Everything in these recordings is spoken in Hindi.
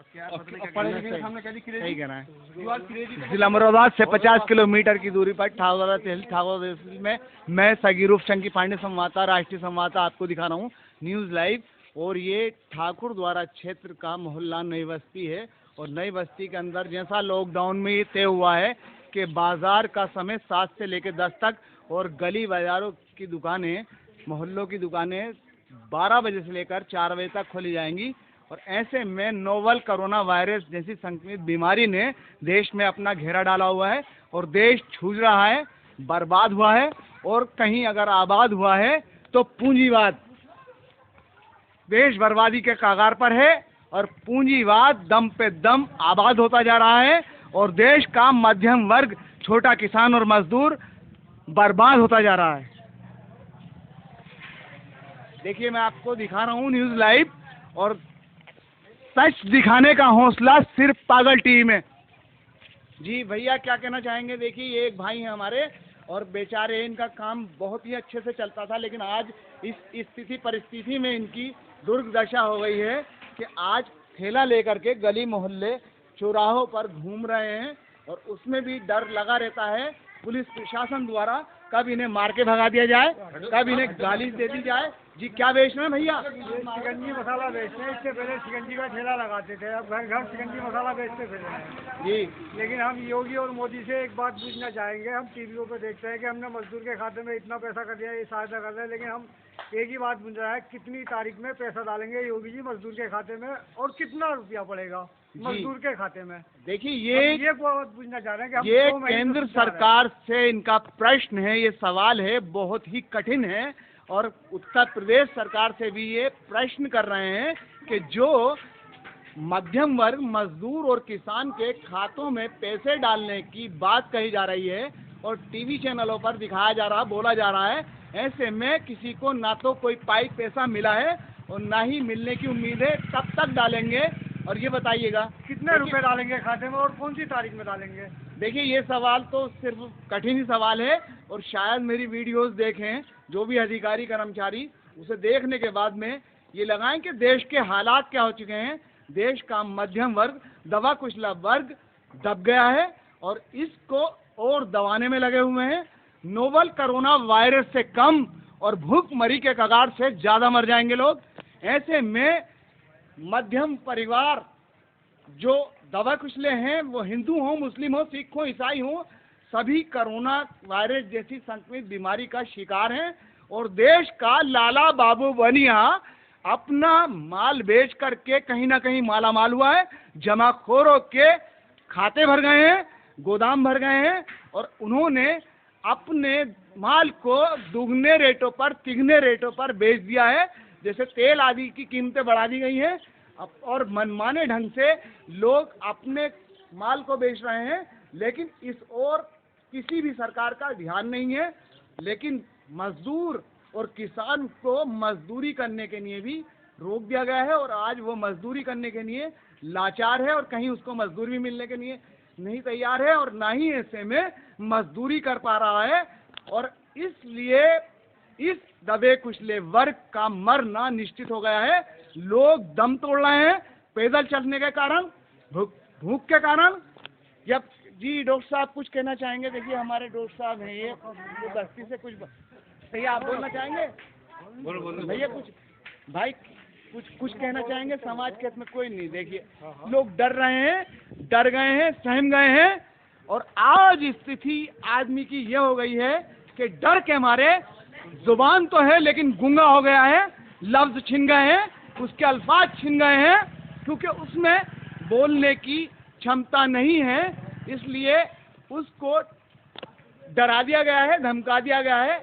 सही कह रहे हैं। जिला मुरादाबाद से 50 किलोमीटर की दूरी पर ठाकुर तहसील में मैं सगीरूप शंकी पांडे संवाददाता, राष्ट्रीय संवाददाता आपको दिखा रहा हूँ न्यूज़ लाइव। और ये ठाकुर द्वारा क्षेत्र का मोहल्ला नई बस्ती है। और नई बस्ती के अंदर जैसा लॉकडाउन में ये तय हुआ है कि बाजार का समय 7 से लेकर 10 तक और गली बाजारों की दुकानें, मोहल्लों की दुकानें 12 बजे से लेकर 4 बजे तक खोली जाएंगी। और ऐसे में नोवल कोरोना वायरस जैसी संक्रमित बीमारी ने देश में अपना घेरा डाला हुआ है और देश छूझ रहा है, बर्बाद हुआ है। और कहीं अगर आबाद हुआ है तो पूंजीवाद देश बर्बादी के कगार पर है और पूंजीवाद दम पे दम आबाद होता जा रहा है और देश का मध्यम वर्ग, छोटा किसान और मजदूर बर्बाद होता जा रहा है। देखिए मैं आपको दिखा रहा हूँ न्यूज़ लाइव। और सच दिखाने का हौसला सिर्फ पागल टीवी में। जी भैया क्या कहना चाहेंगे? देखिए ये एक भाई हैं हमारे और बेचारे इनका काम बहुत ही अच्छे से चलता था, लेकिन आज इस स्थिति परिस्थिति में इनकी दुर्दशा हो गई है कि आज ठेला लेकर के गली मोहल्ले चौराहों पर घूम रहे हैं और उसमें भी डर लगा रहता है पुलिस प्रशासन द्वारा, कब इन्हें मार के भगा दिया जाए, कब इन्हें गाली दे दी जाए। जी क्या बेच रहे हैं भैया? शिकंजी मसाला बेचते हैं। इससे पहले शिकंजी का ठेला लगाते थे, अब घर घर शिकंजी मसाला बेचते फिर रहे हैं जी। लेकिन हम योगी और मोदी से एक बात पूछना चाहेंगे। हम टीवीओ पे देखते हैं कि हमने मजदूर के खाते में इतना पैसा कर दिया, ये सहायता कर रहे हैं, लेकिन हम एक ही बात पूछ रहे हैं, कितनी तारीख में पैसा डालेंगे योगी जी मजदूर के खाते में और कितना रुपया पड़ेगा मजदूर के खाते में? देखिए ये बात पूछना चाह रहे हैं कि ये केंद्र सरकार से इनका प्रश्न है, ये सवाल है, बहुत ही कठिन है। और उत्तर प्रदेश सरकार से भी ये प्रश्न कर रहे हैं कि जो मध्यम वर्ग, मजदूर और किसान के खातों में पैसे डालने की बात कही जा रही है और टीवी चैनलों पर दिखाया जा रहा, बोला जा रहा है, ऐसे में किसी को ना तो कोई पाई पैसा मिला है और ना ही मिलने की उम्मीद है। कब तक डालेंगे? और ये बताइएगा कितने रुपए डालेंगे खाते में और कौन सी तारीख में डालेंगे? देखिए ये सवाल तो सिर्फ कठिन ही सवाल है और शायद मेरी वीडियोस देखें जो भी अधिकारी कर्मचारी, उसे देखने के बाद में ये लगाएं कि देश के हालात क्या हो चुके हैं। देश का मध्यम वर्ग, दबा कुचला वर्ग दब गया है और इसको और दबाने में लगे हुए हैं। नोवल कोरोना वायरस से कम और भूखमरी के कगार से ज़्यादा मर जाएंगे लोग। ऐसे में मध्यम परिवार जो दबा कुचले हैं, वो हिंदू हो, मुस्लिम हो, सिख हो, ईसाई हो, सभी कोरोना वायरस जैसी संक्रमित बीमारी का शिकार हैं। और देश का लाला बाबू बनिया अपना माल बेच करके कहीं ना कहीं माला माल हुआ है। जमाखोरों के खाते भर गए हैं, गोदाम भर गए हैं और उन्होंने अपने माल को दुगने रेटों पर, तिगने रेटों पर बेच दिया है। जैसे तेल आदि की कीमतें बढ़ा दी गई हैं और मनमाने ढंग से लोग अपने माल को बेच रहे हैं, लेकिन इस ओर किसी भी सरकार का ध्यान नहीं है। लेकिन मजदूर और किसान को मजदूरी करने के लिए भी रोक दिया गया है और आज वो मजदूरी करने के लिए लाचार है और कहीं उसको मजदूरी भी मिलने के लिए नहीं तैयार है और ना ही ऐसे में मजदूरी कर पा रहा है। और इसलिए इस दबे कुचले वर्ग का मरना निश्चित हो गया है। लोग दम तोड़ रहे हैं पैदल चलने के कारण, भूख के कारण। जब जी डॉक्टर साहब कुछ कहना चाहेंगे? देखिए हमारे डॉक्टर साहब हैं, ये बस्ती से कुछ भैया आप बोलना चाहेंगे? बोलो भैया कुछ, भाई कुछ कहना चाहेंगे? समाज के हित में कोई नहीं। देखिए लोग डर रहे हैं, डर गए हैं, सहम गए हैं और आज स्थिति आदमी की ये हो गई है कि डर के मारे जुबान तो है लेकिन गूंगा हो गया है, लफ्ज छिन गए हैं, उसके अल्फाज छिन गए हैं, क्योंकि उसमें बोलने की क्षमता नहीं है। इसलिए उसको डरा दिया गया है, धमका दिया गया है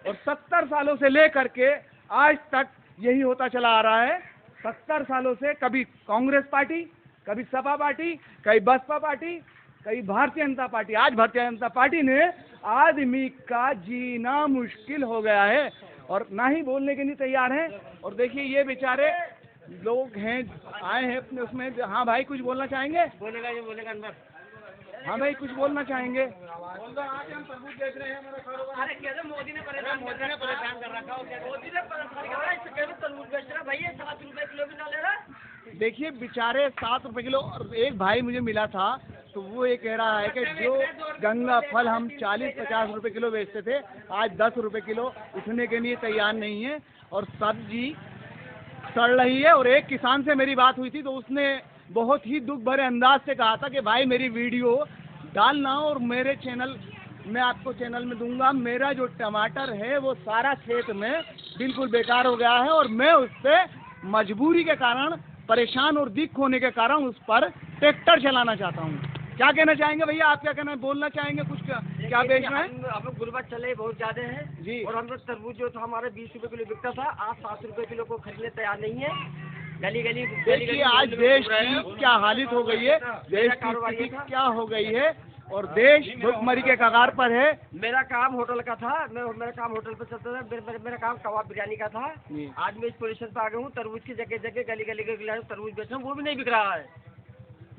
और 70 सालों से लेकर के आज तक यही होता चला आ रहा है। 70 सालों से कभी कांग्रेस पार्टी, कभी सपा पार्टी, कभी बसपा पार्टी, कभी भारतीय जनता पार्टी। आज भारतीय जनता पार्टी ने आदमी का जीना मुश्किल हो गया है और ना ही बोलने के लिए तैयार हैं। और देखिए ये बेचारे लोग हैं, आए हैं अपने उसमें। हाँ भाई कुछ बोलना चाहेंगे? बोलेगा अंदर हाँ भाई, कुछ बोलना चाहेंगे? हम तरबूज देख रहे हैं, मोदी ने परेशान कर रखा है। मोदी ने तरबूज बेच रहा भैया, 7 रुपए किलो भी ना ले रहा। देखिए बेचारे 7 रुपए किलो। और एक भाई मुझे मिला था तो वो ये कह रहा है कि जो गंगा फल हम 40-50 रुपए किलो बेचते थे, आज 10 रुपए किलो उठने के लिए तैयार नहीं है और सब्जी सड़ रही है। और एक किसान से मेरी बात हुई थी तो उसने बहुत ही दुख भरे अंदाज से कहा था कि भाई मेरी वीडियो डालना और मेरे चैनल, मैं आपको चैनल में दूंगा, मेरा जो टमाटर है वो सारा खेत में बिल्कुल बेकार हो गया है और मैं उस पर मजबूरी के कारण, परेशान और दिक्क होने के कारण उस पर ट्रैक्टर चलाना चाहता हूँ। क्या कहना चाहेंगे भैया, आप क्या कहना है, बोलना चाहेंगे कुछ? क्या बेचना है? हम लोग गुर्बत चले बहुत ज्यादा है जी। और हम लोग तरबूज जो था हमारे 20 रुपए किलो बिकता था, आज 7 रुपए किलो को खरीदने तैयार नहीं है। गली गली देखिए आज देश की क्या हालत हो गई है, देश की स्थिति क्या हो गई है और देश भुखमरी के कगार पर है। मेरा काम होटल का था, मेरा काम होटल पर चलता था, मेरा काम कबाब बिरयानी का था। आज मैं इस पोजीशन पर आ गया हूँ, तरबूज की जगह जगह गली गली के तरबूज बेच रहा हूँ, वो भी नहीं बिक रहा है।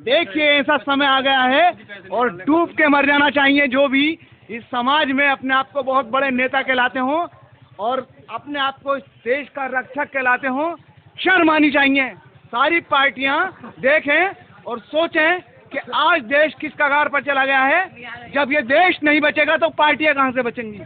देखिए ऐसा समय आ गया है और डूब के मर जाना चाहिए जो भी इस समाज में अपने आप को बहुत बड़े नेता कहलाते हों और अपने आप को इस देश का रक्षक कहलाते हों। शर्म आनी चाहिए। सारी पार्टियां देखें और सोचें कि आज देश किस कगार पर चला गया है। जब ये देश नहीं बचेगा तो पार्टियां कहां से बचेंगी।